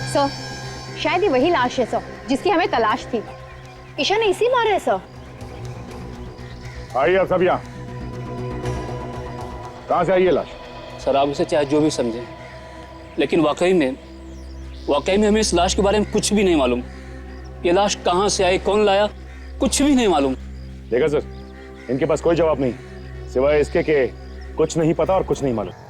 Sir, शायद ये वही लाश है सर जिसकी हमें तलाश थी। ईशा ने इसी मारा है सर। आइए सब यहाँ। कहाँ से आई है लाश? सर आप उसे चाहे जो भी समझें, लेकिन वाकई में हमें इस लाश के बारे में कुछ भी नहीं मालूम। ये लाश कहाँ से आई, कौन लाया, कुछ भी नहीं मालूम। देखा सर, इनके पास कोई जवाब नहीं सिवाय इसके कि कुछ नहीं पता और कुछ नहीं मालूम।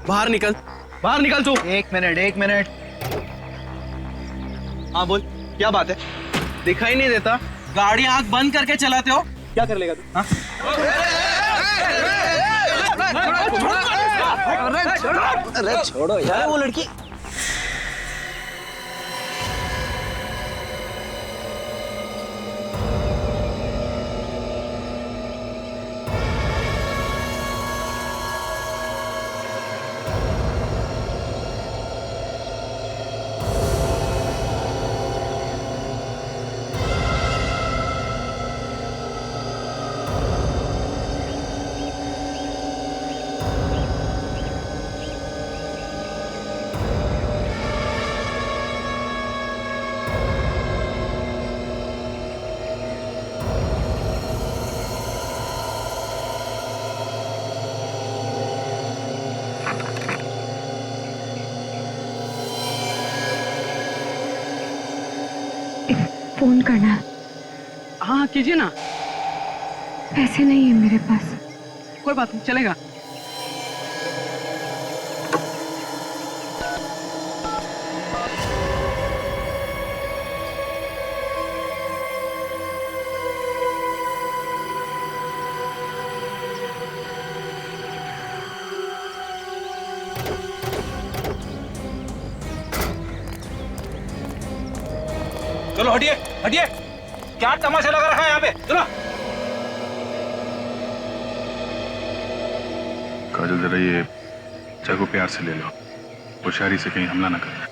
बाहर निकल तू। एक मिनट। हाँ बोल, क्या बात है? दिखाई नहीं देता? गाड़ी आंख बंद करके चलाते हो? क्या कर लेगा तू? हाँ? अरे छोड़ो यार वो लड़की। फोन करना है। हाँ कीजिए ना। पैसे नहीं है मेरे पास। कोई बात नहीं, चलेगा। चलो हटिए हटिए, क्या तमाशा लगा रखा है यहाँ पे? चलो। काजल जरा ये चाकू प्यार से ले लो, होशियारी से कहीं हमला ना करना।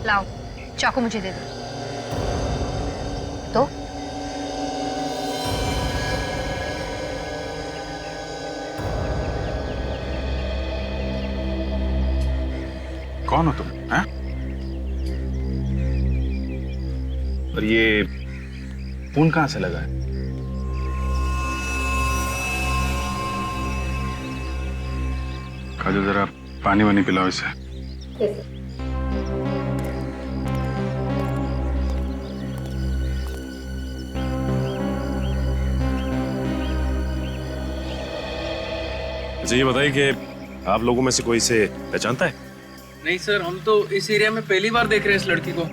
लाओ चाकू मुझे दे दो। तो कौन हो तुम? हैं? और ये खून कहां से लगा है? काजल जरा पानी वानी पिलाओ इसे। मुझे ये बताइए कि आप लोगों में से कोई इसे पहचानता है? नहीं सर, हम तो इस एरिया में पहली बार देख रहे हैं इस लड़की को।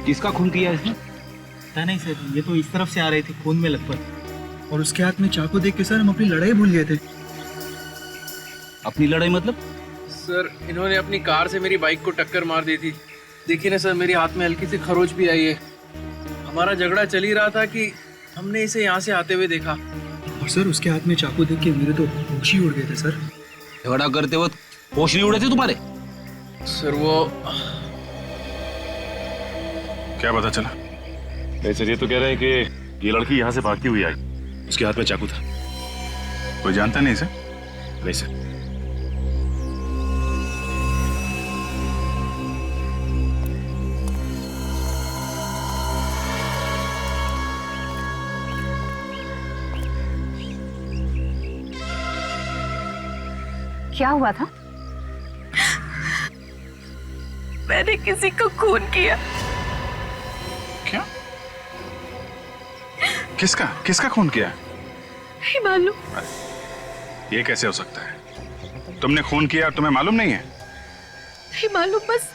किसका खून किया इसने? पता नहीं सर, ये तो इस तरफ से आ रही थी खून में लथपथ, और उसके हाथ में चाकू देख के सर हम अपनी लड़ाई भूल गए थे। अपनी लड़ाई मतलब? सर इन्होंने अपनी कार से मेरी बाइक को टक्कर मार दी थी। देखिए ना सर, मेरे हाथ में हल्की सी खरोच भी आई है। हमारा झगड़ा चल ही रहा था कि हमने इसे यहाँ से आते हुए देखा। और सर उसके हाथ में चाकू देख के मेरे तो होश ही उड़ गए थे सर। झगड़ा करते वक्त होश नहीं उड़े थे तुम्हारे? सर वो क्या पता चला? नहीं सर, ये तो कह रहे हैं कि ये लड़की यहाँ से भागती हुई आई, उसके हाथ में चाकू था। कोई जानता नहीं इसे? नहीं सर। क्या हुआ था? मैंने किसी को खून किया। क्या? किसका किसका खून किया? नहीं मालूम। ये कैसे हो सकता है? तुमने खून किया और तुम्हें मालूम नहीं है? नहीं मालूम, बस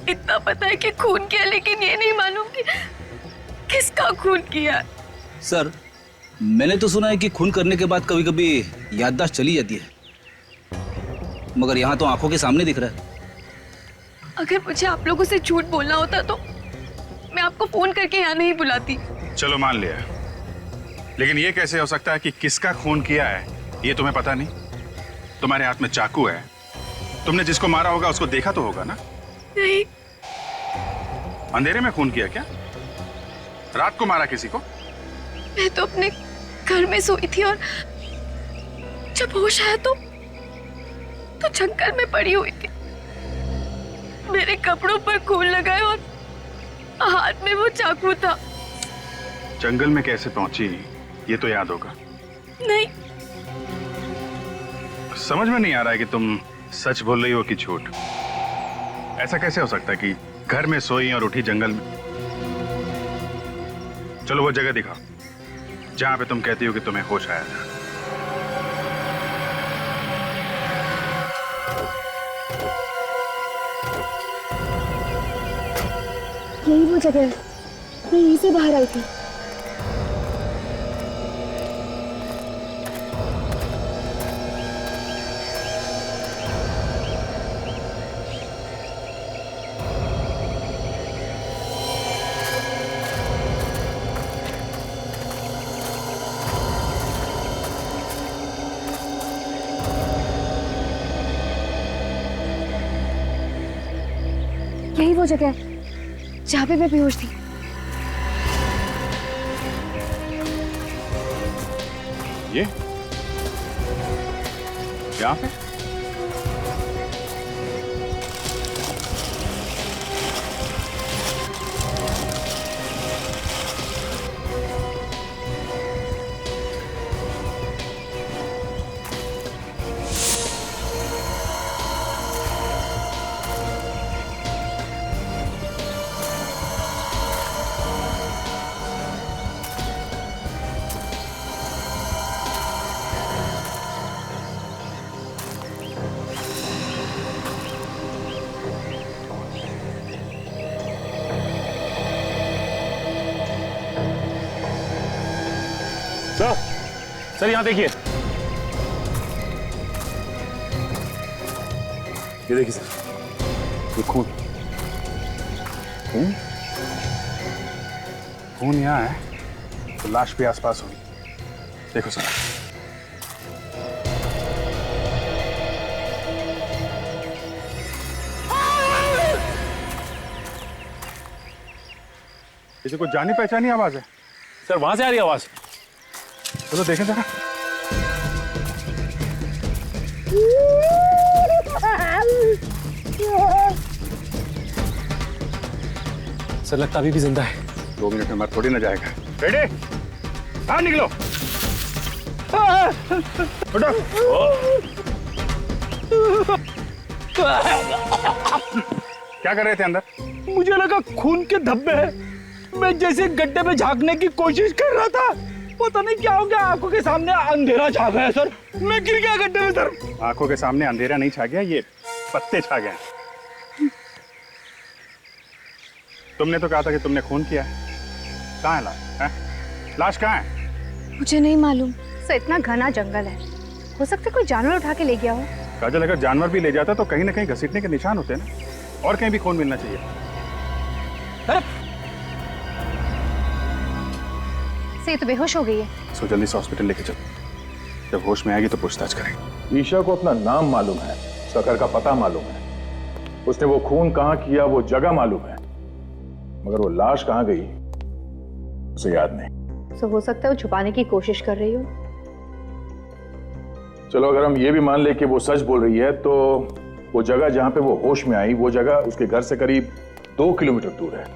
इतना पता है कि खून किया, लेकिन ये नहीं मालूम कि किसका खून किया। सर मैंने तो सुना है कि खून करने के बाद कभी कभी याददाश्त चली जाती है, मगर यहाँ तो आंखों के सामने दिख रहा है। अगर मुझे आप लोगों से झूठ बोलना होता तो मैं आपको फोन करके यहाँ नहीं बुलाती। चलो मान लिया, लेकिन ये कैसे हो सकता है कि किसका खून किया है ये तुम्हें पता नहीं? तुम्हारे हाथ में चाकू है, तुमने जिसको मारा होगा उसको देखा तो होगा ना? नहीं। अंधेरे में खून किया क्या? रात को मारा किसी को? मैं तो अपने घर में सोई थी और जब होश आया तो जंगल में पड़ी हुई थी। मेरे कपड़ों पर खून लगा है और हाथ में वो चाकू था। जंगल में कैसे पहुंची ये तो याद होगा। नहीं। समझ में नहीं आ रहा है कि तुम सच बोल रही हो कि झूठ। ऐसा कैसे हो सकता है कि घर में सोई और उठी जंगल में? चलो वो जगह दिखाओ जहां पे तुम कहती हो कि तुम्हें होश आया था। यही वो जगह है, मैं यहीं से बाहर आई थी। यही वो जगह है जहाँ पे मैं बेहोश थी। ये यहाँ पे? सर यहाँ देखिए, ये देखिए सर, ये खून खून यहाँ है तो लाश भी आसपास होगी। देखो सर, इसे कुछ जानी पहचानी आवाज है। सर वहां से आ रही आवाज। चलो देखें जरा। सर लगता अभी भी जिंदा है। 2 मिनट में मर थोड़ी ना जाएगा। बेटे बाहर निकलो। उठो। क्या कर रहे थे अंदर? मुझे लगा खून के धब्बे हैं। मैं जैसे गड्ढे में झांकने की कोशिश कर रहा था, पता नहीं क्या हो गया, आंखों के सामने अंधेरा छा गया सर। मैं गिर गया गड्ढे में सर। आंखों के सामने अंधेरा नहीं छा गया, ये पत्ते छा गए। तुमने तो कहा था कि तुमने खून किया है। कहाँ है लाश? लाश कहाँ है? मुझे नहीं मालूम सर, इतना घना जंगल है, हो सकता है कोई जानवर उठा के ले गया हो। काजल, अगर जानवर भी ले जाता तो कहीं ना कहीं घसीटने के निशान होते हैं ना, और कहीं भी खून मिलना चाहिए। से तो बेहोश हो गई है। सो जल्दी से हॉस्पिटल लेके चलो, जब होश में आएगी तो पूछताछ करेंगे। ईशा को अपना नाम मालूम है, उसका घर का पता मालूम है, उसने वो खून कहाँ किया वो जगह मालूम है, मगर वो लाश कहाँ गई उसे याद नहीं। तो हो सकता है वो छुपाने की कोशिश कर रही हो। चलो अगर हम ये भी मान ले कि वो सच बोल रही है, तो वो जगह जहां पे वो होश में आई, वो जगह उसके घर से करीब 2 किलोमीटर दूर है।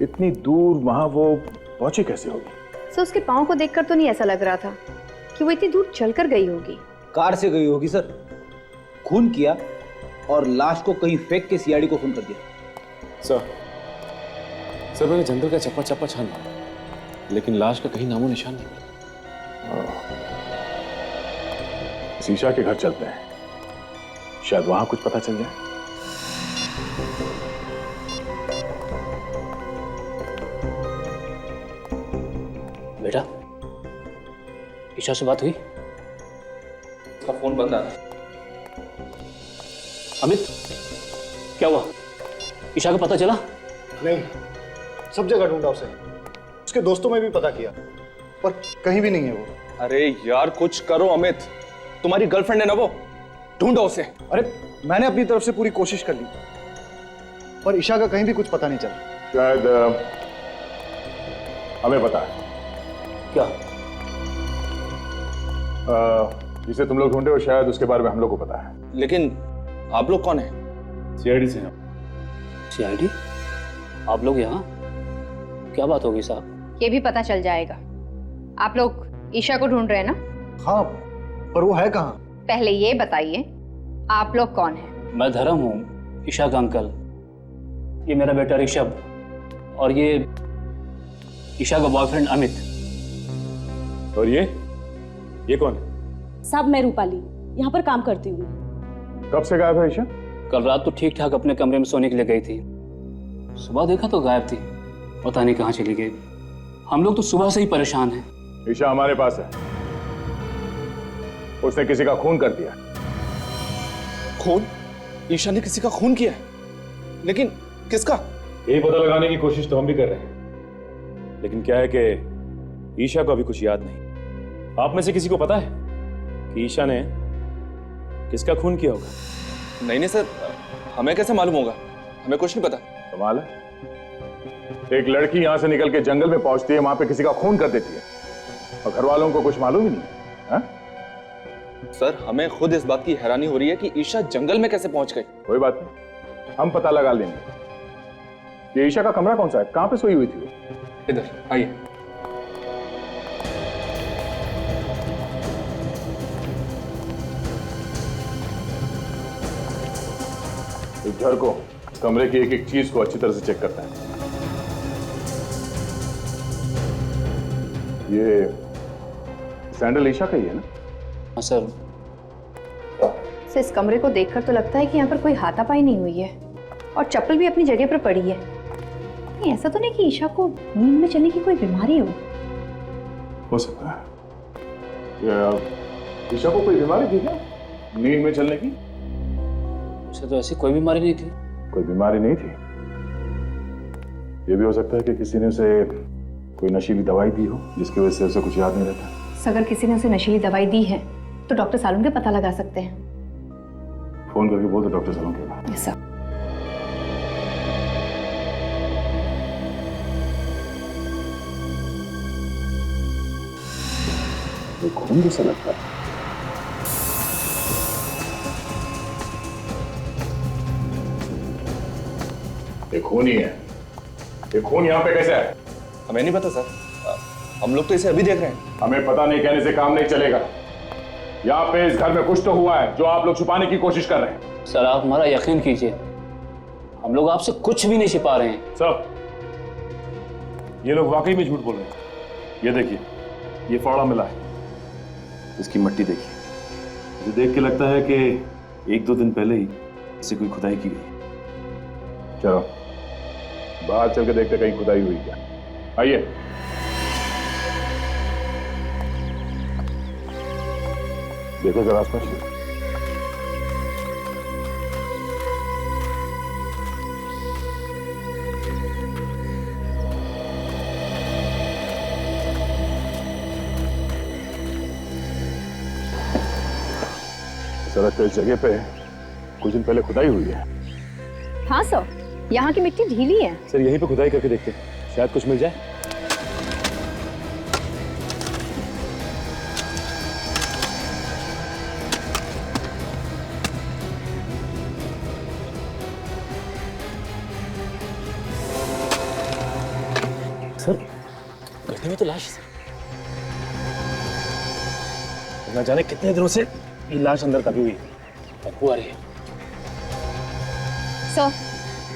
इतनी दूर वहां वो पहुंची कैसे होगी? सो उसके पाँव को देखकर तो नहीं ऐसा लग रहा था कि वो इतनी दूर चलकर गई होगी। कार से गई होगी सर। खून किया और लाश को कहीं फेंक के सीआईडी को फोन कर दिया। सर मैंने जंगल का चप्पा चप्पा छाना, लेकिन लाश का कहीं नामो निशान नहीं मिला। ईशा के घर चलते हैं, शायद वहां कुछ पता चल जाए। बेटा, ईशा से बात हुई? उसका फोन बंद आ रहा है। अमित, क्या हुआ? ईशा का पता चला? नहीं, सब जगह ढूंढा उसे, उसके दोस्तों में भी पता किया, पर कहीं भी नहीं है वो। अरे यार कुछ करो अमित, तुम्हारी गर्लफ्रेंड है ना वो, ढूंढो उसे। अरे मैंने अपनी तरफ से पूरी कोशिश कर ली, पर ईशा का कहीं भी कुछ पता नहीं चला। शायद हमें पता है क्या? जिसे तुम लोग ढूंढे हो शायद उसके बारे में हम लोग को पता है। लेकिन आप लोग कौन है? सीआईडी से हैं। सीआईडी? आप लोग यहाँ? क्या बात होगी साहब? ये भी पता चल जाएगा। आप लोग ईशा को ढूंढ रहे हैं ना? हाँ, पर वो है कहाँ? पहले ये बताइए, आप लोग कौन हैं? मैं धर्म हूँ, ईशा का अंकल। ये मेरा बेटा ऋषभ और ये ईशा का बॉयफ्रेंड अमित। और ये कौन है? साहब मैं रूपाली, यहाँ पर काम करती हूँ। कब से गायब है ईशा? कल रात तो ठीक ठाक अपने कमरे में सोने के लिए गई थी, सुबह देखा तो गायब थी, पता नहीं कहाँ चली गई। हम लोग तो सुबह से ही परेशान हैं। ईशा हमारे पास है, उसने किसी का खून कर दिया। खून? ईशा ने किसी का खून किया है? लेकिन किसका? यही पता लगाने की कोशिश तो हम भी कर रहे हैं, लेकिन क्या है कि ईशा को अभी कुछ याद नहीं। आप में से किसी को पता है कि ईशा ने किसका खून किया होगा? नहीं सर, हमें कैसे मालूम होगा? हमें कुछ नहीं पता। कमाल है, एक लड़की यहां से निकल के जंगल में पहुंचती है, वहां पे किसी का खून कर देती है और घर वालों को कुछ मालूम ही नहीं है। सर हमें खुद इस बात की हैरानी हो रही है कि ईशा जंगल में कैसे पहुंच गई। कोई बात नहीं, हम पता लगा लेंगे। ये ईशा का कमरा कौन सा है? कहां पे सोई हुई थी वो? इधर आइए। इस घर को, कमरे की एक एक चीज को अच्छी तरह से चेक करता है। ये सैंडल ईशा का ही है ना? हाँ सर। सर, इस कमरे को देखकर तो लगता है कि यहाँ पर कोई हाथापाई नहीं हुई है और चप्पल भी अपनी जगह पर पड़ी है। नहीं, ऐसा तो नहीं कि ईशा को नींद में चलने की कोई बीमारी हो सकता है। ईशा को कोई बीमारी थी क्या नींद में चलने की? उसे तो ऐसी कोई बीमारी नहीं थी। कोई बीमारी नहीं थी? ये भी हो सकता है कि किसी ने उसे कोई नशीली दवाई दी हो जिसकी वजह से उसे कुछ याद नहीं रहता। अगर किसी ने उसे नशीली दवाई दी है तो डॉक्टर सालुन के पता लगा सकते हैं। फोन करके बोल दो डॉक्टर सालुन के पास। Yes sir. ये खून जैसा लगता है। ये खून ही है। ये खून यहाँ पे कैसे है? हमें नहीं पता सर, हम लोग तो इसे अभी देख रहे हैं। हमें पता नहीं कहने से काम नहीं चलेगा। यहाँ पे इस घर में कुछ तो हुआ है जो आप लोग छुपाने की कोशिश कर रहे हैं। सर आप हमारा यकीन कीजिए, हम लोग आपसे कुछ भी नहीं छिपा रहे हैं। सब ये लोग वाकई में झूठ बोल रहे हैं। ये देखिए, ये फावड़ा मिला है, इसकी मट्टी देखिए। मुझे देख के लगता है कि 1-2 दिन पहले ही इसे कोई खुदाई की गई। चलो बाहर चल के देखते कहीं खुदाई हुई क्या। आइए। देखो जरा आसपास। सड़क पे इस जगह पे कुछ दिन पहले खुदाई हुई है। हाँ सर, यहाँ की मिट्टी ढीली है। सर यहीं पे खुदाई करके देखते हैं, शायद कुछ मिल जाए। सर गड्ढे में तो लाश है। ना जाने कितने दिनों से ये लाश अंदर दबी हुई है। बदबू आ रही है। सर,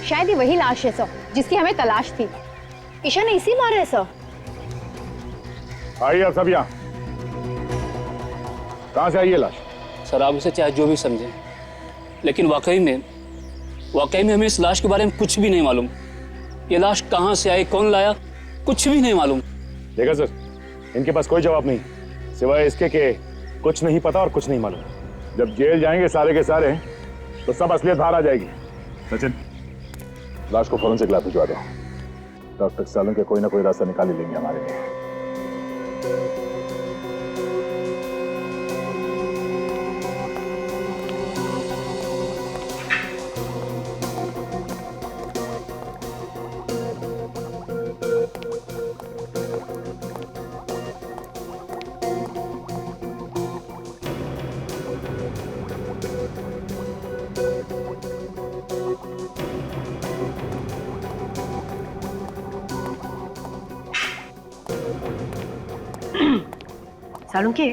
शायद ये वही लाश है सर जिसकी हमें तलाश थी। ईशा ने इसी मारा है सर। आइए आप सब यहाँ। कहाँ से आई है लाश? सर आप इसे चाहे जो भी समझें, लेकिन वाकई में हमें इस लाश के बारे में कुछ भी नहीं मालूम। ये लाश कहाँ से आई, कौन लाया, कुछ भी नहीं मालूम। देखा सर, इनके पास कोई जवाब नहीं सिवाय इसके कि कुछ नहीं पता और कुछ नहीं मालूम। जब जेल जाएंगे सारे के सारे तो सब असलियत बाहर आ जाएगी। सचिन, लाश को फॉरेंसिक लैब भिजवा दो। डॉक्टर सालों के कोई ना कोई रास्ता निकाल ही लेंगे हमारे लिए। सालुंके,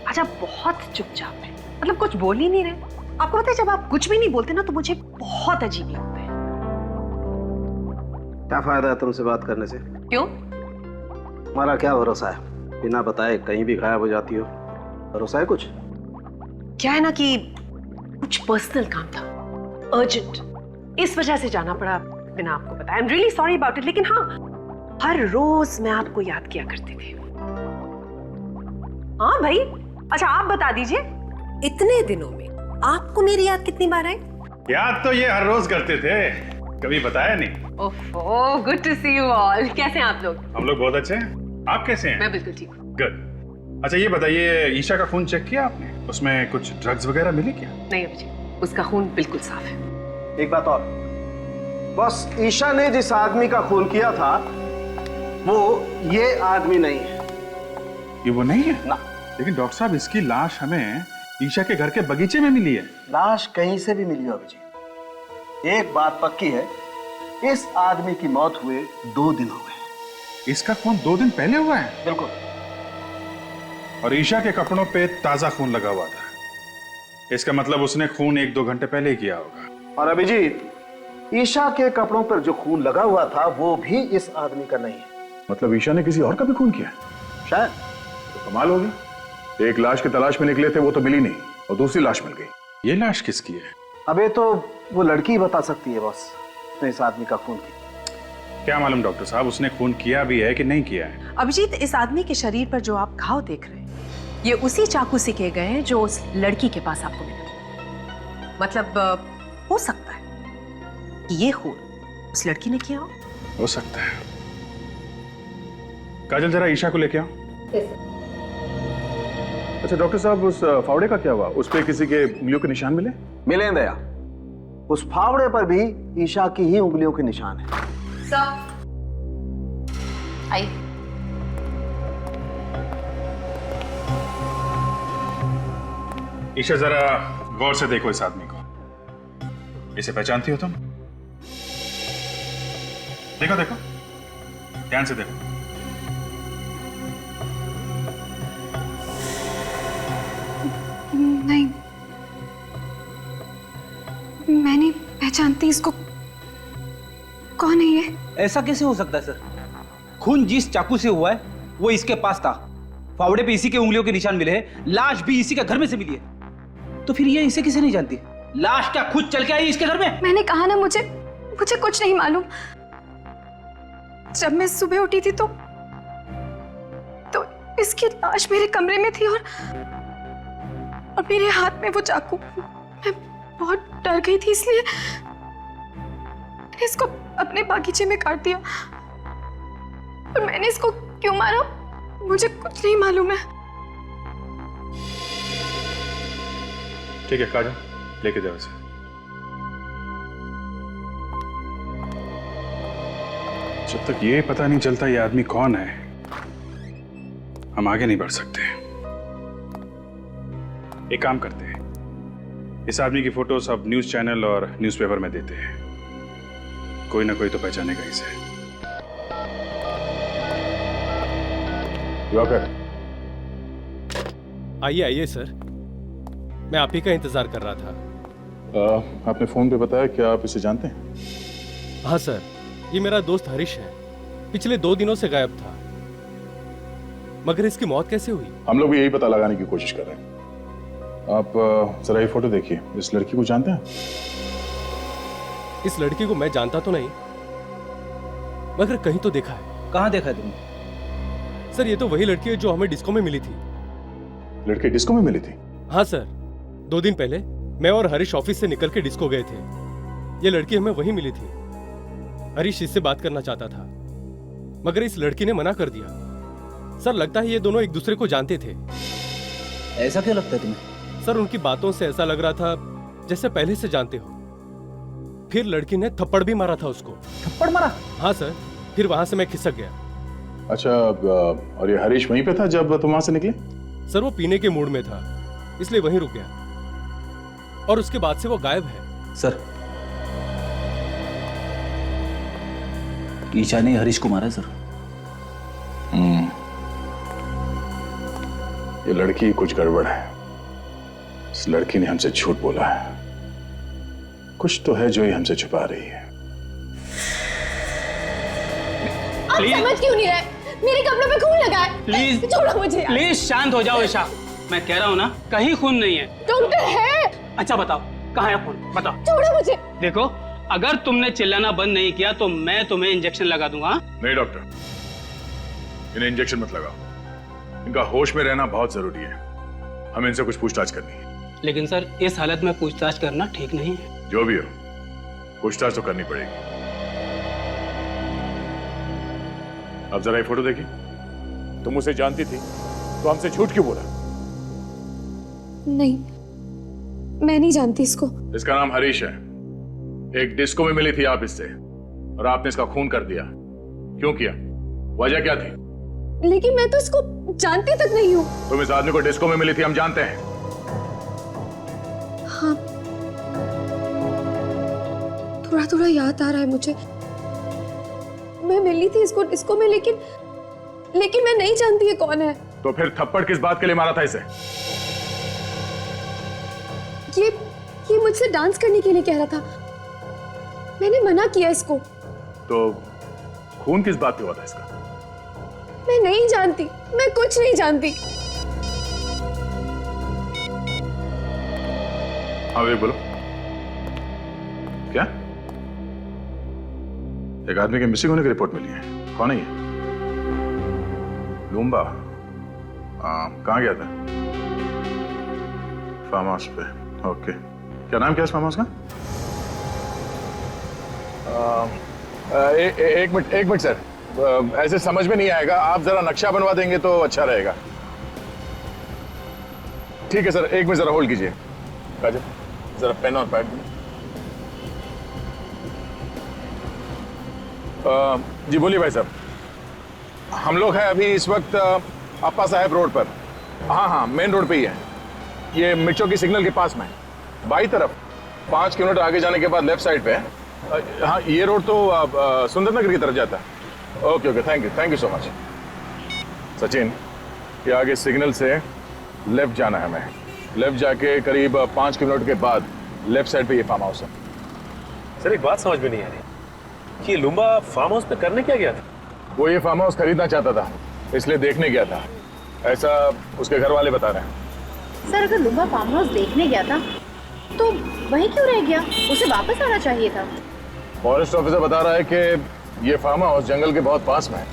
आज आप बहुत चुपचाप हैं, मतलब कुछ बोल ही नहीं रहे। आपको पता है जब आप कुछ भी नहीं बोलते ना तो मुझे बहुत अजीब लगता है। क्या फायदा है तुमसे बात करने से? क्यों? हमारा क्या भरोसा है, बिना बताए कहीं भी गायब हो जाती हो। भरोसा है कुछ? क्या है ना कि कुछ पर्सनल काम था, अर्जेंट, इस वजह से जाना पड़ा बिना आपको बताया। I am really sorry about it. लेकिन हाँ, हर रोज मैं आपको याद किया करती थी। हाँ भाई, अच्छा आप बता दीजिए, इतने दिनों में आपको मेरी याद कितनी बार आई? याद तो ये हर रोज करते थे, कभी बताया नहीं। Oh, good to see you all. कैसे हैं आप लोग? हम लोग बहुत अच्छे हैं, आप कैसे हैं? मैं बिल्कुल ठीक हूँ। गुड। अच्छा ये बताइए, ईशा का खून चेक किया आपने? उसमें कुछ ड्रग्स वगैरह मिले क्या? नहीं अभिजीत, उसका खून बिल्कुल साफ है। एक बात और, बस ईशा ने जिस आदमी का खून किया था वो ये आदमी नहीं है। ये वो नहीं है ना। लेकिन डॉक्टर साहब, इसकी लाश हमें ईशा के घर के बगीचे में मिली है। लाश कहीं से भी मिली हो अभिजीत, एक बात पक्की है, इस आदमी की मौत हुए 2 दिन हो गए। इसका खून 2 दिन पहले हुआ है? बिल्कुल। और ईशा के कपड़ों पे ताजा खून लगा हुआ था, इसका मतलब उसने खून 1-2 घंटे पहले ही किया होगा। और अभिजीत, ईशा के कपड़ों पर जो खून लगा हुआ था वो भी इस आदमी का नहीं है। मतलब ईशा ने किसी और का भी खून किया? शायद। तो कमाल होगी, एक लाश की तलाश में निकले थे, वो तो मिली नहीं, और दूसरी लाश मिल गई। ये लाश किसकी है? अबे तो वो लड़की ही बता सकती है बॉस, उसने इस आदमी का खून किया। क्या मालूम डॉक्टर साहब, उसने खून किया भी है कि नहीं किया है? अभिजीत, इस आदमी के शरीर पर जो आप घाव देख रहे हैं, ये उसी चाकू से किए गए हैं जो उस लड़की के पास आपको मिला। मतलब हो सकता है कि ये खून उस लड़की ने किया हो सकता है। काजल, जरा ईशा को लेके आओ। अच्छा डॉक्टर साहब, उस फावड़े का क्या हुआ? उस पे किसी के उंगलियों के निशान मिले? मिले दया, उस फावड़े पर भी ईशा की ही उंगलियों के निशान है। सर, आई। ईशा, जरा गौर से देखो इस आदमी को। इसे पहचानती हो तुम? देखो देखो, ध्यान से देखो। नहीं, मैं नहीं पहचानती इसको। कौन है ये? ऐसा कैसे हो सकता है सर? खून जिस चाकू से हुआ है वो इसके पास था, फावड़े पे इसी के उंगलियों के निशान मिले हैं, लाश भी इसी के घर में से मिली है। तो फिर ये इसे किसे नहीं जानती? लाश क्या खुद चल के आई इसके घर में? मैंने कहा ना, मुझे कुछ नहीं मालूम। जब मैं सुबह उठी थी तो इसकी लाश मेरे कमरे में थी और मेरे हाथ में वो चाकू। मैं बहुत डर गई थी, इसलिए मैंने इसको अपने बागीचे में काट दिया। और मैंने इसको क्यों मारा मुझे कुछ नहीं मालूम है। ठीक है काजल, लेके जाओ इसे। जब तक ये पता नहीं चलता ये आदमी कौन है, हम आगे नहीं बढ़ सकते। एक काम करते हैं, इस आदमी की फोटो सब न्यूज चैनल और न्यूज़पेपर में देते हैं, कोई ना कोई तो पहचानेगा इसे। आइए आइए सर, मैं आप ही का इंतजार कर रहा था। आपने फोन पे बताया, क्या आप इसे जानते हैं? हाँ सर, ये मेरा दोस्त हरीश है, पिछले 2 दिनों से गायब था। मगर इसकी मौत कैसे हुई? हम लोग भी यही पता लगाने की कोशिश कर रहे हैं। आप जरा ये फोटो देखिए, इस लड़की को जानते हैं? इस लड़की को मैं जानता तो नहीं, मगर कहीं तो देखा है। कहाँ देखा है तुमने? सर ये तो वही लड़की है जो हमें डिस्को में मिली थी। लड़की डिस्को में मिली थी? हाँ सर, 2 दिन पहले मैं और हरीश ऑफिस से निकल के डिस्को गए थे। ये लड़की हमें वहीं मिली थी। हरीश इससे बात करना चाहता था, मगर इस लड़की ने मना कर दिया। सर, लगता है ये दोनों एक दूसरे को जानते थे। ऐसा क्यों लगता है तुम्हें? सर, उनकी बातों से ऐसा लग रहा था जैसे पहले से जानते हो। फिर लड़की ने थप्पड़ भी मारा था उसको। थप्पड़ मारा? हाँ सर, फिर वहां से मैं खिसक गया। अच्छा, और ये हरीश वहीं पे था जब तुम वहां से निकले? सर, वो पीने के मूड में था, इसलिए वहीं रुक गया और उसके बाद से वो गायब है। सर, ईशा ने हरीश को मारा है सर। ये लड़की कुछ गड़बड़ है। इस लड़की ने हमसे झूठ बोला है। कुछ तो है जो ये हमसे छुपा रही है। आप समझ क्यों नहीं रहे? मेरे कपड़ों पे खून लगा है। प्लीज छोड़ो मुझे। प्लीज शांत हो जाओ ईशा। मैं कह रहा हूँ ना, कहीं खून नहीं है। डॉक्टर है। अच्छा बताओ, कहाँ है खून? बताओ। छोड़ो मुझे। देखो, अगर तुमने चिल्लाना बंद नहीं किया तो मैं तुम्हें इंजेक्शन लगा दूंगा। नहीं डॉक्टर, इन्हें इंजेक्शन मत लगाओ। इनका होश में रहना बहुत जरूरी है। हमें इनसे कुछ पूछताछ करनी है। लेकिन सर, इस हालत में पूछताछ करना ठीक नहीं है। जो भी हो, पूछताछ तो करनी पड़ेगी। अब जरा ये फोटो देखी। तुम उसे जानती थी तो हमसे झूठ क्यों बोला? नहीं, मैं नहीं जानती इसको। इसका नाम हरीश है। एक डिस्को में मिली थी आप इससे और आपने इसका खून कर दिया। क्यों किया? वजह क्या थी? लेकिन मैं तो इसको जानती तक नहीं हूँ। तुम इस आदमी को डिस्को में मिली थी, हम जानते हैं। हाँ, थोड़ा थोड़ा याद आ रहा है मुझे। मैं मिली थी इसको डिस्को में, लेकिन मैं नहीं जानती ये कौन है। तो फिर थप्पड़ किस बात के लिए मारा था इसे? ये मुझसे डांस करने के लिए कह रहा था। मैंने मना किया इसको। तो खून किस बात पे हुआ था इसका? मैं नहीं जानती, मैं कुछ नहीं जानती। हाँ विवेक, बोलो। क्या? एक आदमी के मिसिंग होने की रिपोर्ट मिली है। कौन है ये? लूम्बा? कहाँ गया था? फार्म हाउस पे। ओके, क्या नाम क्या है इस फार्म हाउस का? एक मिनट सर, ऐसे समझ में नहीं आएगा। आप जरा नक्शा बनवा देंगे तो अच्छा रहेगा। ठीक है सर, एक मिनट जरा होल्ड कीजिए। काजल, जरा पेन और पैड। जी बोलिए भाई साहब। हम लोग हैं अभी इस वक्त अप्पा साहब रोड पर। हाँ, मेन रोड पे ही है। ये मिर्चों की सिग्नल के पास में, बाई तरफ 5 किलोमीटर आगे जाने के बाद लेफ्ट साइड पे है। हाँ, ये रोड तो सुंदरनगर की तरफ जाता है। Okay, thank you so much. Sachin, ये आगे सिग्नल से लेफ्ट जाना है हमें। लेफ्ट जाके करीब 5 किलोमीटर के बाद लेफ्ट साइड पे ये फार्म हाउस है। सर, एक बात समझ में नहीं आ रही कि ये लुम्बा फार्म हाउस पे करने क्या गया था? वो ये फार्म हाउस खरीदना चाहता था, इसलिए देखने गया था, ऐसा उसके घर वाले बता रहे हैं। सर, अगर लुम्बा फार्म हाउस देखने गया था तो वहीं क्यों रह गया? उसे वापस आना चाहिए था। फॉरेस्ट ऑफिसर बता रहा है कि ये फार्म हाउस जंगल के बहुत पास में है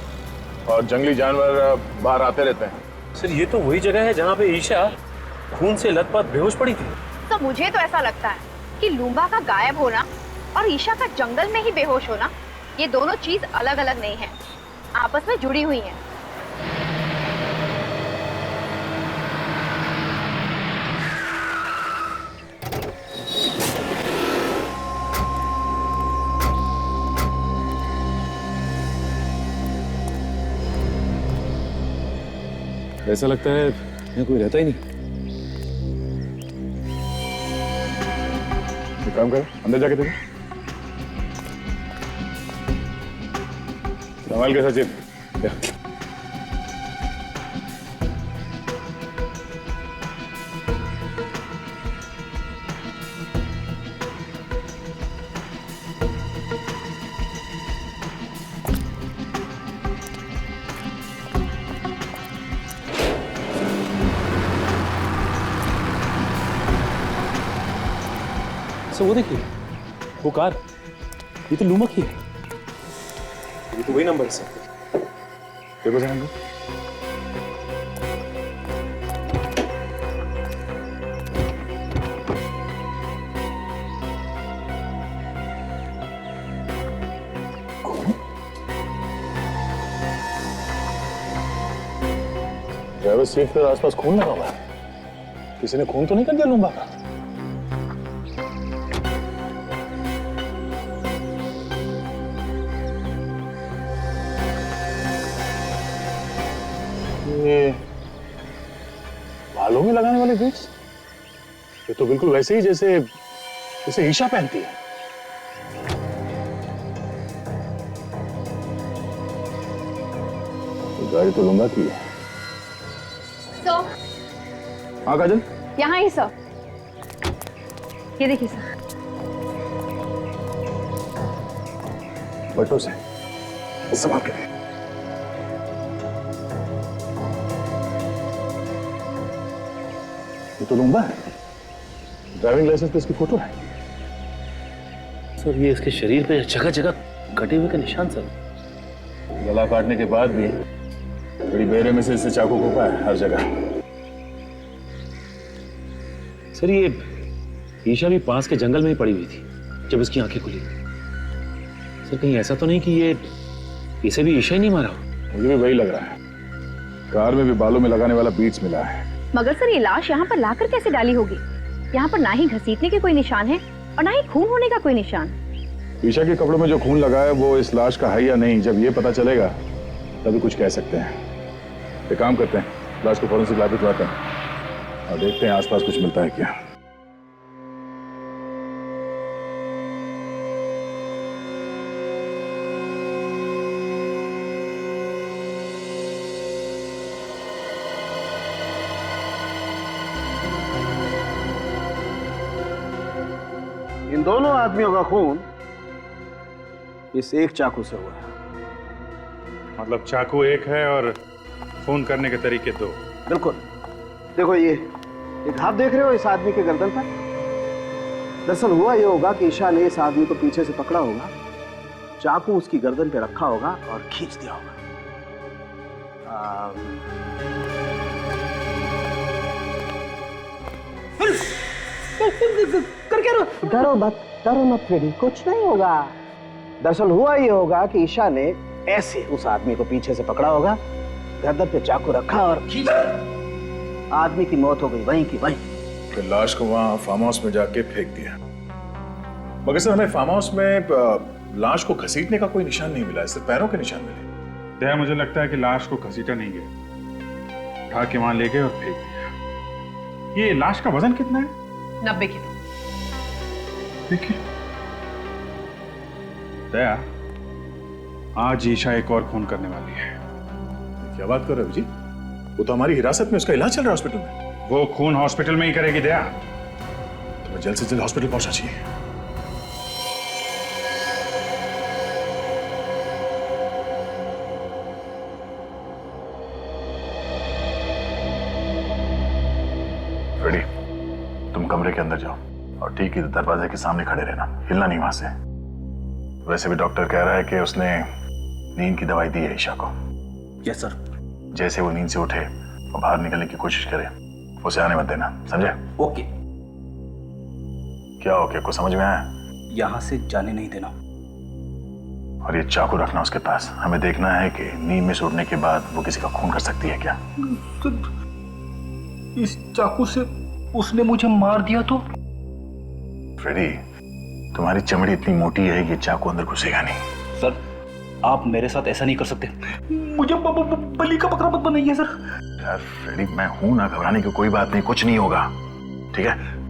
और जंगली जानवर बाहर आते रहते हैं। सर, ये तो वही जगह है जहाँ पे ईशा खून से लथपथ बेहोश पड़ी थी। तो मुझे तो ऐसा लगता है कि लूम्बा का गायब होना और ईशा का जंगल में ही बेहोश होना, ये दोनों चीज अलग अलग नहीं है, आपस में जुड़ी हुई हैं। ऐसा लगता है यहाँ कोई रहता ही नहीं। एक काम करो, अंदर जाके देखो। संभाल के सचिन। सर, वो देखिए, वो कार, ये तो लूमा की है। ये तो वही नंबर है सर। देखो जरा। ड्राइवर सीट पर आसपास खून लगा हुआ है। किसी ने खून तो नहीं कर दिया लूंबा का? ये बालों में लगाने वाले बीट्स, ये तो बिल्कुल वैसे ही जैसे जैसे ईशा पहनती है। तो गाड़ी तो लूंगा की है। सर, हाँ काजल, यहाँ ही सर, ये देखिए सर। बटो से संभाल के। ये तो लूंबा है, ड्राइविंग लाइसेंस पे इसकी फोटो है। सर ये इसके शरीर पे जगह जगह कटे हुए के निशान सर। गला काटने के बाद भी बड़ी बेरे में से इससे चाकू घोंपा है हर जगह। सर ये ईशा भी पास के जंगल में ही पड़ी हुई थी जब उसकी आंखें खुली। सर कहीं ऐसा तो नहीं कि ये इसे भी ईशा ही नहीं मारा हो? मुझे भी वही लग रहा है। कार में भी बालों में लगाने वाला बीट्स मिला है। मगर सर ये लाश यहाँ पर लाकर कैसे डाली होगी? यहाँ पर ना ही घसीटने के कोई निशान है और ना ही खून होने का कोई निशान। ईशा के कपड़ों में जो खून लगा है वो इस लाश का है या नहीं, जब ये पता चलेगा तभी कुछ कह सकते हैं। एक काम करते हैं, लाश को फॉरेंसिक लैब भिजवाते हैं और देखते हैं आसपास कुछ मिलता है क्या। इन दोनों आदमियों का खून इस एक चाकू से हुआ है। मतलब चाकू एक है और खून करने के तरीके दो। बिल्कुल। देखो ये घाव देख रहे हो इस आदमी के गर्दन पर? दरअसल हुआ ये होगा कि ईशा ने इस आदमी को पीछे से पकड़ा होगा, चाकू उसकी गर्दन पे रखा होगा और खींच दिया होगा। कर क्या रहा? डरो मत फ्रेडी, कुछ नहीं होगा। दरअसल हुआ ये होगा कि ईशा ने ऐसे उस आदमी को पीछे से पकड़ा होगा, गर्दन पे चाकू रखा और खींच दिया। आदमी की मौत हो गई वहीं की वहीं। फिर लाश को वहां फार्म हाउस में जाके फेंक दिया। मगर सर हमें फार्म हाउस में लाश को घसीटने का कोई निशान नहीं मिला, सिर्फ पैरों के निशान मिले। दया मुझे लगता है कि लाश को घसीटा नहीं गया, उठा के वहां ले गए और फेंक दिया। ये लाश का वजन कितना है? 90 किलो। देखिए दया, आज ईशा एक और खून करने वाली है। क्या बात कर रहे हो जी? वो तो हमारी हिरासत में, उसका इलाज चल रहा है हॉस्पिटल में। वो खून हॉस्पिटल में ही करेगी दया। तुम्हें जल्द से जल्द हॉस्पिटल पहुंचना चाहिए। फ्रेडी, तुम कमरे के अंदर जाओ और ठीक इधर दरवाजे के सामने खड़े रहना, हिलना नहीं वहां से। वैसे भी डॉक्टर कह रहा है कि उसने नींद की दवाई दी है ईशा को। Yes sir. जैसे वो नींद से उठे और बाहर निकलने की कोशिश करे, उसे आने मत देना, समझे? ओके। क्या ओके? कुछ समझ में आया? यहां से जाने नहीं देना। और ये चाकू रखना उसके पास। हमें देखना है कि नींद में से उठने के बाद वो किसी का खून कर सकती है क्या। इस चाकू से उसने मुझे मार दिया तो? फ्रेडी, तुम्हारी चमड़ी इतनी मोटी है, ये चाकू अंदर घुसेगा नहीं। सर आप मेरे साथ ऐसा नहीं कर सकते, मुझे बलि का बकरा मत बनाइए सर। यार फ्रेडी, मैं हूं ना, घबराने की कोई बात नहीं, कुछ नहीं होगा, ठीक है?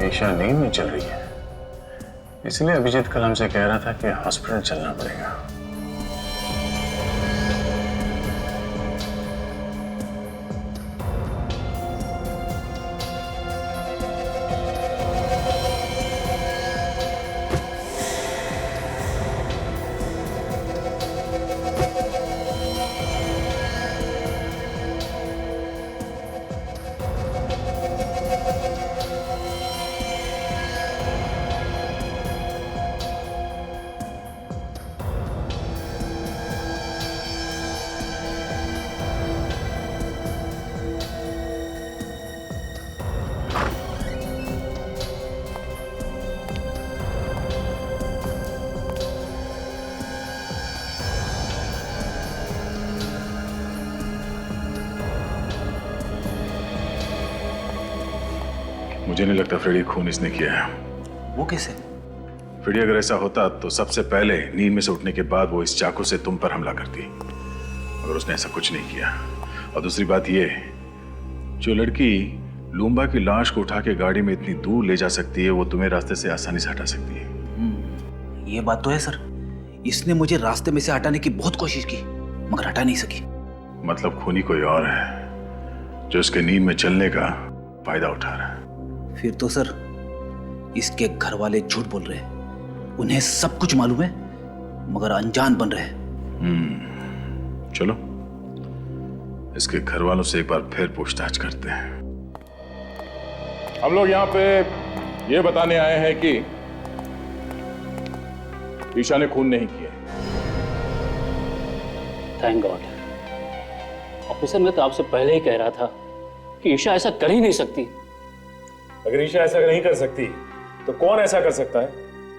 ईशा नींद में चल रही है, इसलिए अभिजीत कल हमसे कह रहा था कि हॉस्पिटल चलना पड़ेगा। मुझे नहीं लगता फ्रेडी खून इसने किया है। वो कैसे? फ्रेडी अगर ऐसा होता तो सबसे पहले नींद में से उठने के बाद वो इस चाकू से तुम पर हमला करती, मगर उसने ऐसा कुछ नहीं किया। और दूसरी बात ये, जो लड़की लूम्बा की लाश को उठा के गाड़ी में इतनी दूर ले जा सकती है, वो तुम्हें रास्ते से आसानी से हटा सकती है। ये बात तो है सर, इसने मुझे रास्ते में से हटाने की बहुत कोशिश की मगर हटा नहीं सकी। मतलब खूनी कोई और है जो उसके नींद में चलने का फायदा उठा रहा है। फिर तो सर इसके घर वाले झूठ बोल रहे हैं, उन्हें सब कुछ मालूम है मगर अनजान बन रहे हैं। चलो इसके घर वालों से एक बार फिर पूछताछ करते हैं। हम लोग यहाँ पे ये बताने आए हैं कि ईशा ने खून नहीं किया। Thank God. ऑफिसर, मैं तो आपसे पहले ही कह रहा था कि ईशा ऐसा कर ही नहीं सकती। अगर ईशा ऐसा नहीं कर सकती तो कौन ऐसा कर सकता है,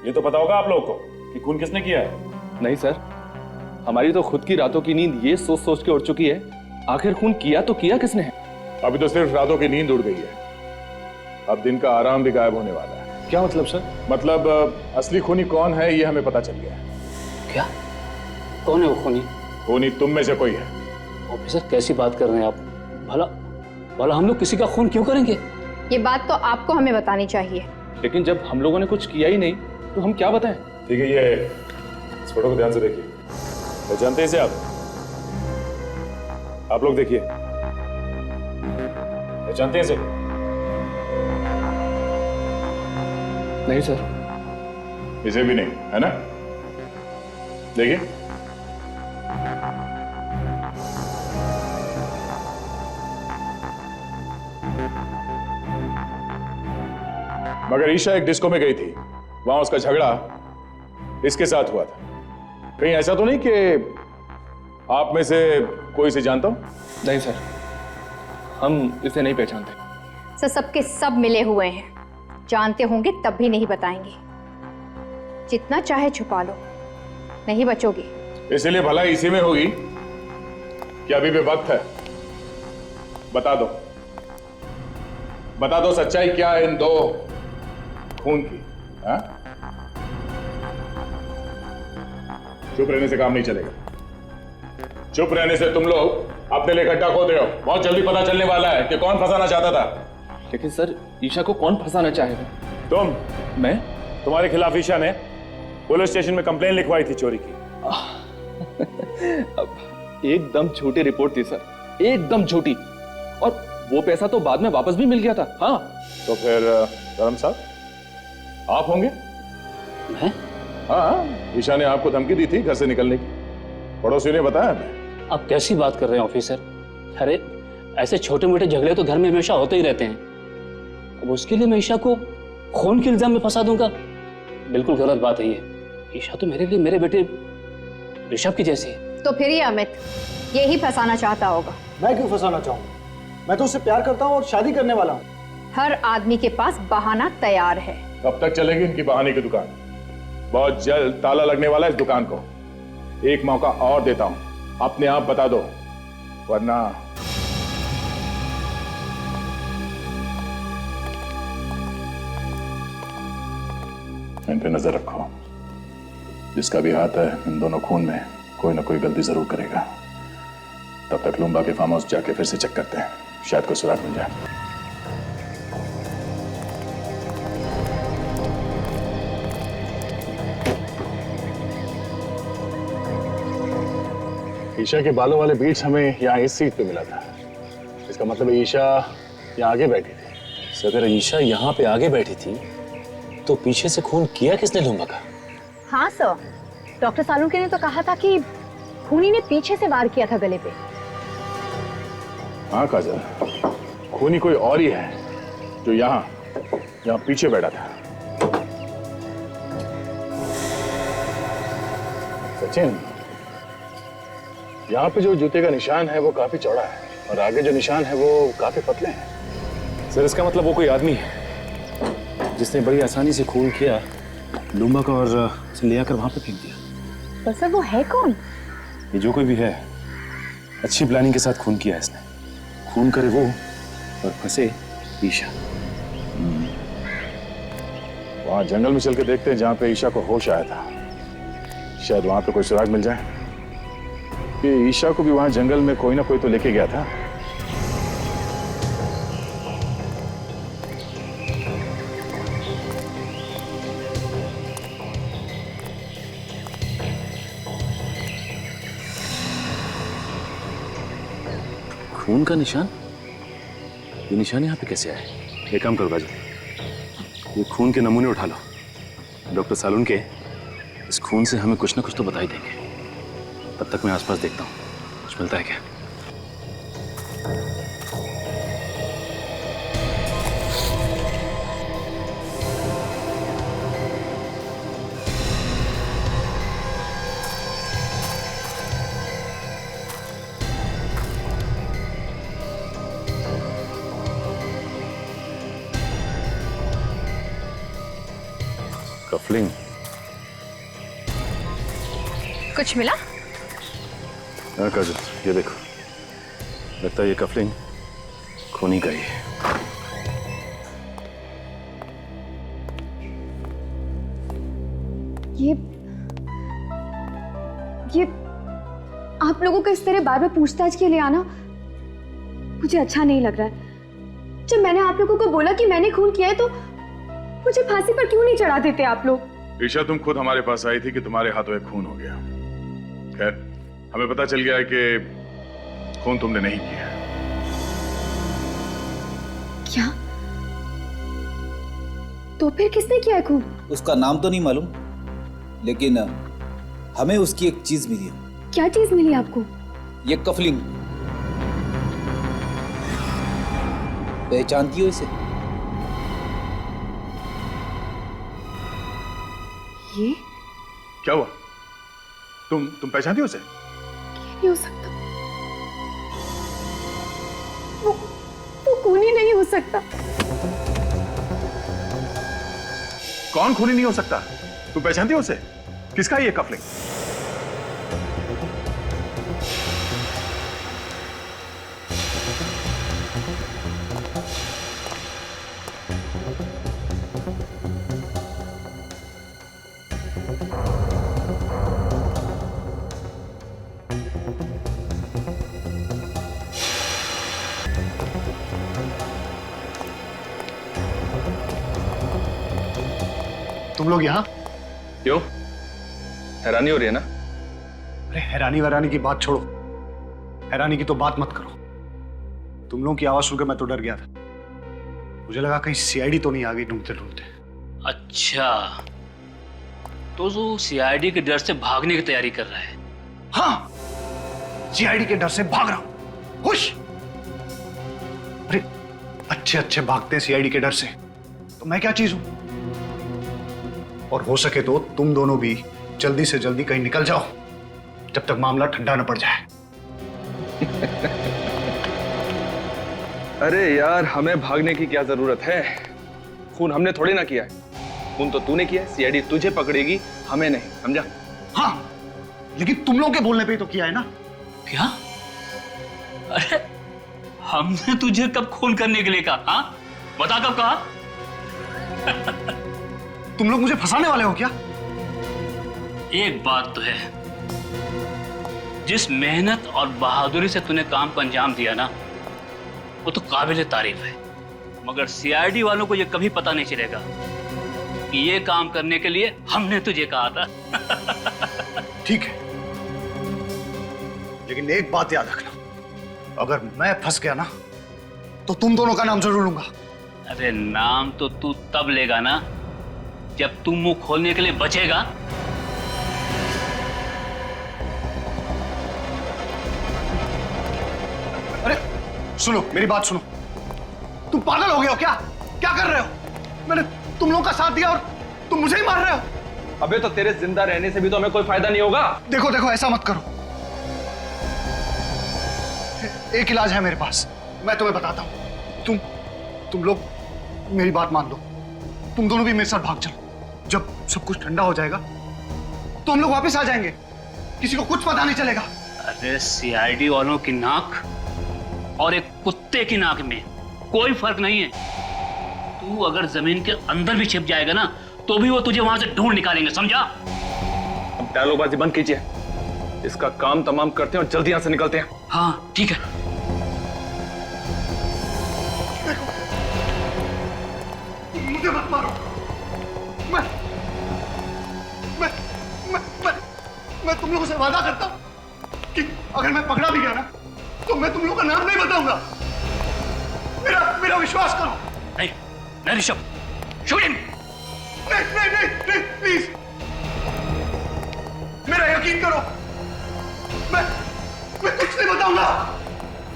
ये तो पता होगा आप लोगों को कि खून किसने किया है। नहीं सर, हमारी तो खुद की रातों की नींद ये सोच सोच के उड़ चुकी है, आखिर खून किया तो किया किसने है? अभी तो सिर्फ रातों की नींद उड़ गई है, अब दिन का आराम भी गायब होने वाला है। क्या मतलब सर? मतलब असली खूनी कौन है ये हमें पता चल गया है। क्या? कौन है वो खूनी? खूनी तुम में से कोई है। ऑफिसर, कैसी बात कर रहे हैं आप? भला भला हम लोग किसी का खून क्यों करेंगे? ये बात तो आपको हमें बतानी चाहिए। लेकिन जब हम लोगों ने कुछ किया ही नहीं तो हम क्या बताएं? ठीक है, ये इस फोटो को ध्यान से देखिए। पहचानते हैं इसे आप लोग देखिए, पहचानते हैं इसे? नहीं सर। इसे भी नहीं, है ना? देखिए, मगर ईशा एक डिस्को में गई थी, वहां उसका झगड़ा इसके साथ हुआ था। कहीं ऐसा तो नहीं कि आप में से कोई इसे जानता हो? नहीं सर, हम इसे नहीं पहचानते। सर, सबके सब मिले हुए हैं, जानते होंगे तब भी नहीं बताएंगे। जितना चाहे छुपा लो, नहीं बचोगे। इसलिए भलाई इसी में होगी कि अभी भी वक्त है। बता दो, बता दो सच्चाई क्या है इन दो खून की। हाँ? चुप रहने से काम नहीं चलेगा। चुप रहने से तुम लोग अपने लिए गड्ढा खोद रहे हो। बहुत जल्दी पता चलने वाला है कि कौन फंसाना चाहता था। लेकिन सर, ईशा को कौन फंसाना चाहेगा? तुम। मैं? तुम्हारे खिलाफ ईशा ने पुलिस स्टेशन में कंप्लेन लिखवाई थी चोरी की। एकदम झूठी रिपोर्ट थी सर, एकदम झूठी। और वो पैसा तो बाद में वापस भी मिल गया था। हाँ। तो फिर धर्म साहब आप होंगे? मैं? हाँ, ईशा ने आपको धमकी दी थी घर से निकलने की, पड़ोसी ने बताया हमें। आप कैसी बात कर रहे हैं ऑफिसर? अरे ऐसे छोटे मोटे झगड़े तो घर में हमेशा होते ही रहते हैं। अब उसके लिए मैं ईशा को खून के इल्जाम में फंसा दूंगा? बिल्कुल गलत बात है ये। ईशा तो मेरे लिए मेरे बेटे ऋषभ की जैसी है। तो फिर ये अमित यही फंसाना चाहता होगा। मैं क्यों फंसाना चाहूंगा? मैं तो उससे प्यार करता हूँ और शादी करने वाला हूँ। हर आदमी के पास बहाना तैयार है। कब तक चलेगी इनकी बहाने की दुकान? बहुत जल्द ताला लगने वाला है इस दुकान को। एक मौका और देता हूं, अपने आप बता दो, वरना इन पे नजर रखो। जिसका भी हाथ है इन दोनों खून में, कोई ना कोई गलती जरूर करेगा। तब तक लूम्बा के फार्म हाउस जाके फिर से चेक करते हैं, शायद कोई सुराग मिल जाए। ईशा के बालों वाले बीट्स हमें यहाँ इस सीट पे मिला था। इसका मतलब ईशा यहाँ आगे बैठी थी। सर अगर ईशा यहाँ पे आगे बैठी थी तो पीछे से खून किया किसने लुम्बा का? हाँ सर, डॉक्टर सालुंके ने तो कहा था कि खूनी ने पीछे से वार किया था गले पे। हाँ काजल, खूनी कोई और ही है जो यहाँ पीछे बैठा था। सचिन, यहाँ पे जो जूते का निशान है वो काफी चौड़ा है और आगे जो निशान है वो काफी पतले हैं। सर इसका मतलब वो कोई आदमी है जिसने बड़ी आसानी से खून किया लुम्बा का और उसे ले आकर वहां पे फेंक दिया। पर सर वो है कौन? ये जो कोई भी है अच्छी प्लानिंग के साथ खून किया है इसने। खून करे वो और फंसे ईशा। वहां जंगल में चल के देखते हैं जहां पे ईशा को होश आया था। शायद वहां पे कोई सुराग मिल जाए कि ईशा को भी वहां जंगल में कोई ना कोई तो लेके गया था। खून का निशान? ये निशान यहाँ पे कैसे आए? एक काम करो काजल, ये खून के नमूने उठा लो। डॉक्टर सालुंके इस खून से हमें कुछ ना कुछ तो बता ही देंगे। तब तक मैं आसपास देखता हूँ कुछ मिलता है क्या। कफलिंग कुछ मिला? हाँ काजल, ये देखो, लगता है ये कफलिंग खूनी का ही है। ये आप लोगों का इस तरह बार बार पूछताछ के लिए आना मुझे अच्छा नहीं लग रहा है। जब मैंने आप लोगों को बोला कि मैंने खून किया है तो मुझे फांसी पर क्यों नहीं चढ़ा देते आप लोग? ईशा, तुम खुद हमारे पास आई थी कि तुम्हारे हाथों एक खून हो गया। खैर, हमें पता चल गया है कि खून तुमने नहीं किया। क्या? तो फिर किसने किया खून? उसका नाम तो नहीं मालूम, लेकिन हमें उसकी एक चीज मिली है। क्या चीज मिली आपको? ये कफलिंग। पहचानती हो इसे? ये क्या हुआ? तुम पहचानती हो उसे? नहीं हो सकता। वो खूनी नहीं हो सकता। कौन खूनी नहीं हो सकता? तुम पहचानती हो उसे? किसका है ये कफलिंग? तुम लोग यहाँ? क्यों? हैरानी हो रही है ना? अरे हैरानी वैरानी की बात छोड़ो, हैरानी की तो बात मत करो। तुम लोगों की आवाज सुनकर मैं तो डर गया था। मुझे लगा कहीं सीआईडी तो नहीं आ गई ढूंढते ढूंढते। अच्छा, तो जो सीआईडी के डर से भागने की तैयारी कर रहा है? हाँ, सीआईडी के डर से भाग रहा हूं। खुश? अरे अच्छे अच्छे भागते हैं सीआईडी के डर से, तो मैं क्या चीज हूं? और हो सके तो तुम दोनों भी जल्दी से जल्दी कहीं निकल जाओ जब तक मामला ठंडा न पड़ जाए। अरे यार, हमें भागने की क्या जरूरत है? खून हमने थोड़ी ना किया है। खून तो तूने किया है। सीआईडी तुझे पकड़ेगी, हमें नहीं, समझा? हाँ, लेकिन तुम लोगों के बोलने पे ही तो किया है ना। क्या? अरे हमने तुझे कब खून करने के लिए कहा? हाँ, बता कब कहा? तुम लोग मुझे फंसाने वाले हो क्या? एक बात तो है, जिस मेहनत और बहादुरी से तूने काम को अंजाम दिया ना, वो तो काबिल तारीफ है। मगर सीआईडी वालों को ये कभी पता नहीं चलेगा कि ये काम करने के लिए हमने तुझे कहा था। ठीक है, लेकिन एक बात याद रखना, अगर मैं फंस गया ना तो तुम दोनों का नाम जरूर लूंगा। अरे नाम तो तू तब लेगा ना जब तू मुंह खोलने के लिए बचेगा। अरे सुनो, मेरी बात सुनो। तुम पागल हो गए हो क्या? क्या कर रहे हो? मैंने तुम लोगों का साथ दिया और तुम मुझे ही मार रहे हो। अबे तो तेरे जिंदा रहने से भी तो हमें कोई फायदा नहीं होगा। देखो देखो, ऐसा मत करो। एक इलाज है मेरे पास, मैं तुम्हें बताता हूं। तुम लोग मेरी बात मान लो, तुम दोनों भी मेरे साथ भाग चलो। जब सब कुछ ठंडा हो जाएगा तो हम लोग वापस आ जाएंगे, किसी को कुछ पता नहीं चलेगा। अरे सीआईडी वालों की नाक और एक कुत्ते की नाक में कोई फर्क नहीं है। तू अगर जमीन के अंदर भी छिप जाएगा ना तो भी वो तुझे वहां से ढूंढ निकालेंगे, समझा? अब डायलॉगबाजी बंद कीजिए, इसका काम तमाम करते हैं और जल्दी यहां से निकलते हैं। हाँ ठीक है। मुझे मत मारो। मैं तुम लोगों से वादा करता हूं कि अगर मैं पकड़ा भी गया ना तो मैं तुम लोगों का नाम नहीं बताऊंगा। मेरा विश्वास करो। नहीं ऋषभ, शूट हिम। नहीं, प्लीज मेरा यकीन करो। मैं कुछ नहीं बताऊंगा।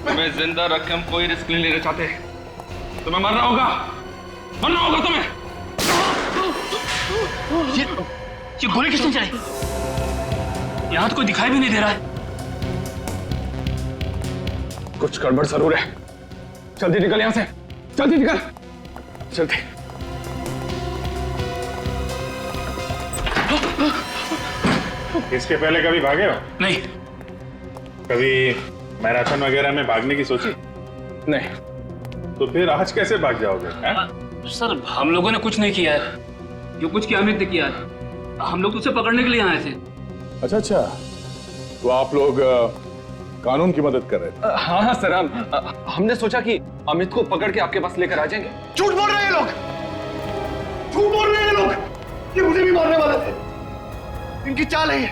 तुम्हें जिंदा रख के हम कोई रिस्क नहीं लेना चाहते। तुम्हें मरना होगा तुम्हें। ये गोली किसने चलाई? यहां तो कोई दिखाई भी नहीं दे रहा है। कुछ गड़बड़ जरूर है। जल्दी निकल यहां से, जल्दी निकल, जल्दी। इसके पहले कभी भागे हो? नहीं। कभी मैराथन वगैरह में भागने की सोची? नहीं। तो फिर आज कैसे भाग जाओगे? सर हम लोगों ने कुछ नहीं किया है, जो कुछ किया अमित ने किया है। हम लोग तो उसे पकड़ने के लिए आए थे। अच्छा, तो आप लोग कानून की मदद कर रहे थे? हाँ सर, हमने सोचा कि अमित को पकड़ के आपके पास लेकर आ जाएंगे। झूठ बोल रहे हैं लोग, झूठ बोल रहे हैं लोग। ये मुझे भी मारने वाले थे, इनकी चाल है ये।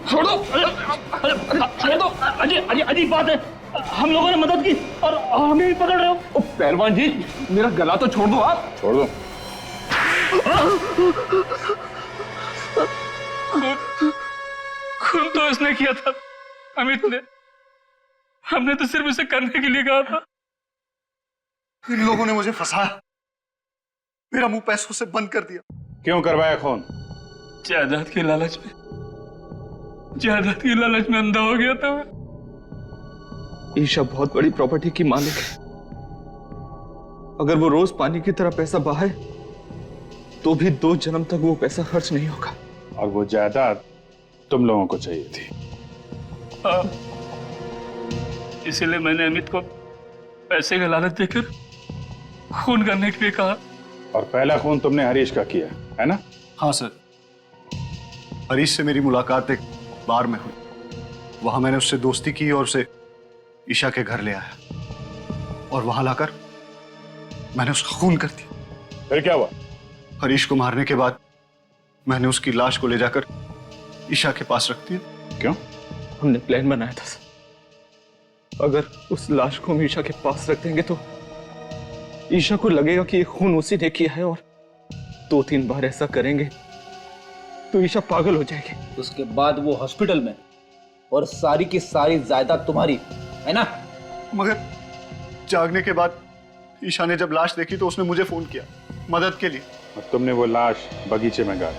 छोड़ दो, अजीब बात है। हम लोगों ने मदद की और हमें भी पकड़ रहे हो। पहलवान जी, मेरा गला तो छोड़ दो आप। छोड़ दो। खून तो इसने किया था, अमित ने। हमने तो सिर्फ इसे करने के लिए कहा था। इन लोगों ने मुझे फंसाया, मेरा मुंह पैसों से बंद कर दिया। क्यों करवाया खून? जायदाद की लालच में अंधा हो गया था मैं। ईशा बहुत बड़ी प्रॉपर्टी की मालिक है। अगर वो रोज पानी की तरह पैसा बहाए तो भी 2 जन्म तक वो पैसा खर्च नहीं होगा। और वो जायदाद तुम लोगों को चाहिए थी। हाँ, इसीलिए मैंने अमित को पैसे का लालच देकर खून करने के लिए कहा। और पहला खून तुमने हरीश का किया है ना? हाँ सर, हरीश से मेरी मुलाकात एक बार में हुई। वहां मैंने उससे दोस्ती की और उसे ईशा के घर ले आया और वहां लाकर मैंने उसका खून कर दिया। फिर क्या हुआ? हरीश को मारने के बाद मैंने उसकी लाश को ले जाकर ईशा के पास रख दिया। क्यों? हमने प्लान बनाया था सर। अगर उस लाश को हम ईशा के पास रख देंगे तो ईशा को लगेगा कि ये खून उसी ने किया है, और 2-3 बार ऐसा करेंगे तो ईशा पागल हो जाएगी। उसके बाद वो हॉस्पिटल में, और सारी की सारी जायदाद तुम्हारी है ना? मगर जागने के बाद ईशा ने जब लाश देखी तो उसने मुझे फोन किया मदद के लिए। और तुमने वो लाश बगीचे में गाड़ी?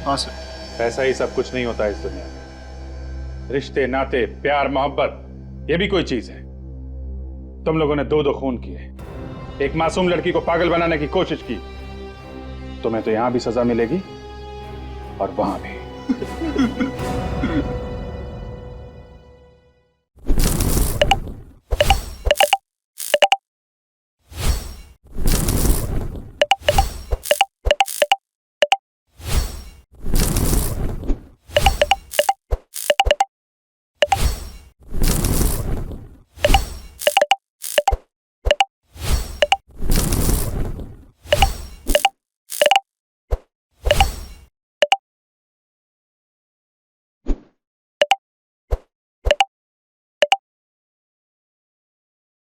हाँ सर। पैसा ही सब कुछ नहीं होता इस दुनिया में। रिश्ते, नाते, प्यार, मोहब्बत, ये भी कोई चीज है। तुम लोगों ने 2 खून किए, एक मासूम लड़की को पागल बनाने की कोशिश की। तुम्हें तो यहां भी सजा मिलेगी और वहां भी।